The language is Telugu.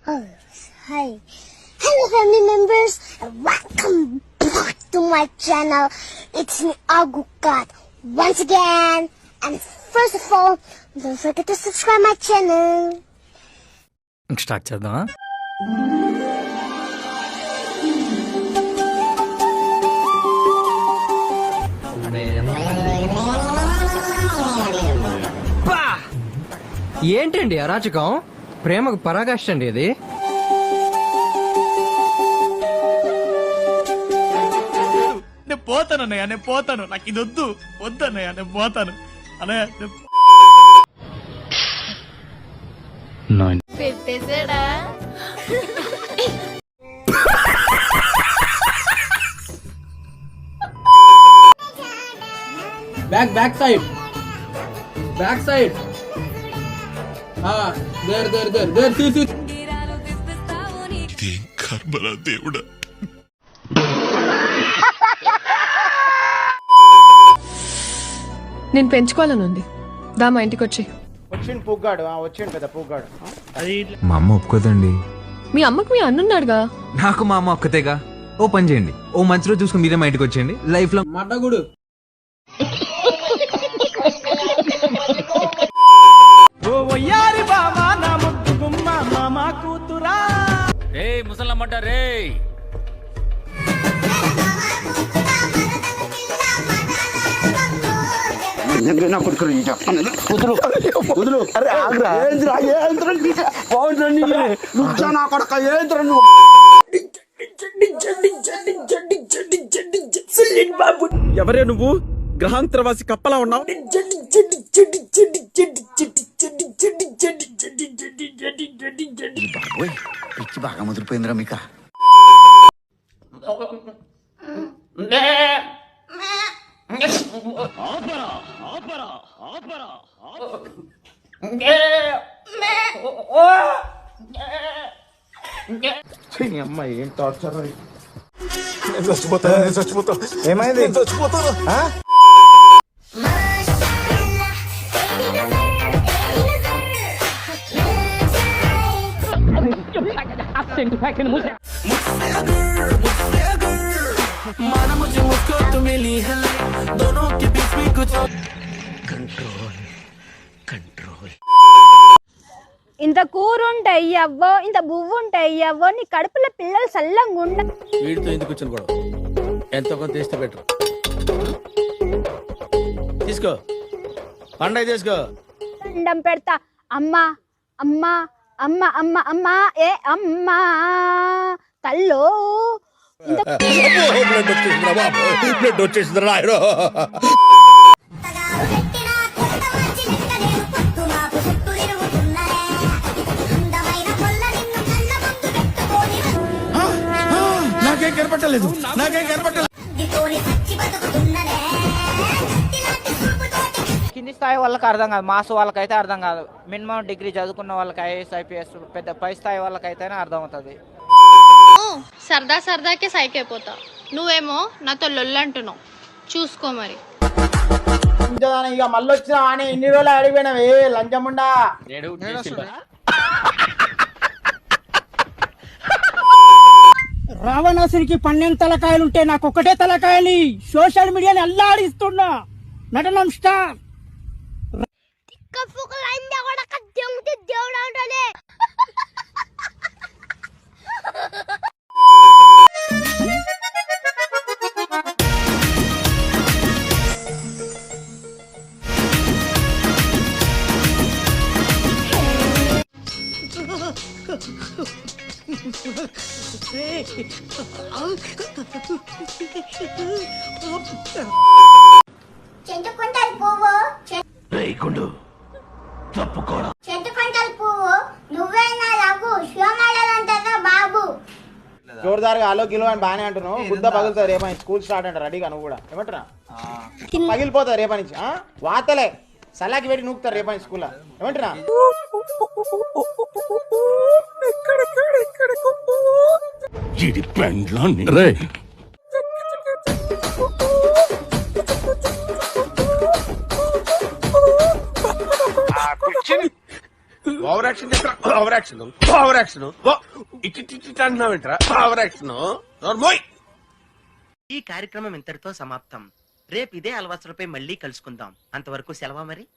Oh, hi. Hello family members and welcome back to my channel. It's me Agukat once again, and first of all, don't forget to subscribe my channel. Start చేద్దామా? ఏంటండి అరాచకం? ప్రేమకు పరాకాష్ట అండి ఇది. నేను పోతాను అన్నయ్య, నేను పోతాను. నాకు ఇది వద్దు అన్నయ్య, నేను పోతాను అన్నయ్య. పెట్టేశాడా? బ్యాక్ సైడ్ దేర్ ఇదేం కర్మరా దేవుడా. నేను పెంచుకోవాలనుంది. దా మా ఇంటికి వచ్చి. వచ్చిండు పుగ్గాడు, వచ్చిండు పెద్ద పుగ్గాడు. మా అమ్మ ఒప్పుకోదండి. మీ అమ్మకు మీ అన్నున్నాడుగా. నాకు మా అమ్మ ఒక్కతేగా. ఓ పని చేయండి, ఓ మంచి రోజు చూసుకుని మీరే మా ఇంటికి వచ్చేయండి. లైఫ్ లో మడ్డగుడు. ఓ వయ్యారి బామా నా ముద్దు గుమ్మ మామ కూతురా. రేయ్ ముసలమ్మట రేయ్. ఎవరే నువ్వు? గ్రహాంతరవాసి కప్పలా ఉన్నావు. పిచ్చి బాగా ముదిరిపోయిందిరా మీకు. అమ్మాయి ఏం టార్చర్. చచ్చిపోతా. ఏమైంది? ఇంత కూర ఉంటాయి అవ్వో, ఇంత బువ్వు ఉంటాయి అవ్వో, నీ కడుపులో పిల్లలు సల్లంగా ఉండ. వీడితో ఎందుకు వచ్చిన గొడవ? ఎంతో కొంత తీస్తే బెటర్. తీసుకో, పండగ తీసుకో. దండం పెడతా. అమ్మా అమ్మా అమ్మ అమ్మ అమ్మా ఏ అమ్మా కల్లో బ్లడ్ వచ్చేసిందిరా నాయనో. నాకేం కనపట్టలేదు. కింది స్థాయి వాళ్ళకి అర్థం కాదు, మాస్ వాళ్ళకైతే అర్థం కాదు. మినిమం డిగ్రీ చదువుకున్న వాళ్ళకి ఐఏఎస్ ఐపీఎస్ పెద్ద పై స్థాయి వాళ్ళకైతేనే అర్థం అవుతుంది. సరదా సరదాకే సైక్ అయిపోతా. నువ్వేమో నాతో లొల్లంటున్నావు. చూసుకో మరి. ఇక మళ్ళీ వచ్చినా అని ఇన్ని రోజులు అడిగిపోయినావే లంచముండా. రావణాసునికి 12 తలకాయలుంటే నాకు ఒకటే తలకాయని సోషల్ మీడియాని అల్లాడిస్తున్నా. నటనం స్టార్. చెట్టుకుంటారు పువ్వు, చెట్టుకుంటారు పువ్వు, నువ్వేనా రఘు శివమేళంటారా బాబు. జోరుదారుగా అలో కిలో అని బాగానే అంటున్నావు. బుద్ధ పగులుతుంది రేపటి స్కూల్ స్టార్ట్ అంట. రెడీగా నువ్వు కూడా ఏమంటున్నా? పగిలిపోతావు రేపటి నుంచి. వాతలే సలాకి పెట్టి నూకుతారు రేపటి స్కూల్. ఏమంటున్నా? Over over action over action over action ఇట్టి అంటున్నావేంట్రా ఓవర్ యాక్షన్ నోర్మోయ్. ఈ కార్యక్రమం ఇంతటితో సమాప్తం. రేపు ఇదే అలవాసులపై మళ్ళీ కలుసుకుందాం. అంతవరకు సెలవా మరి.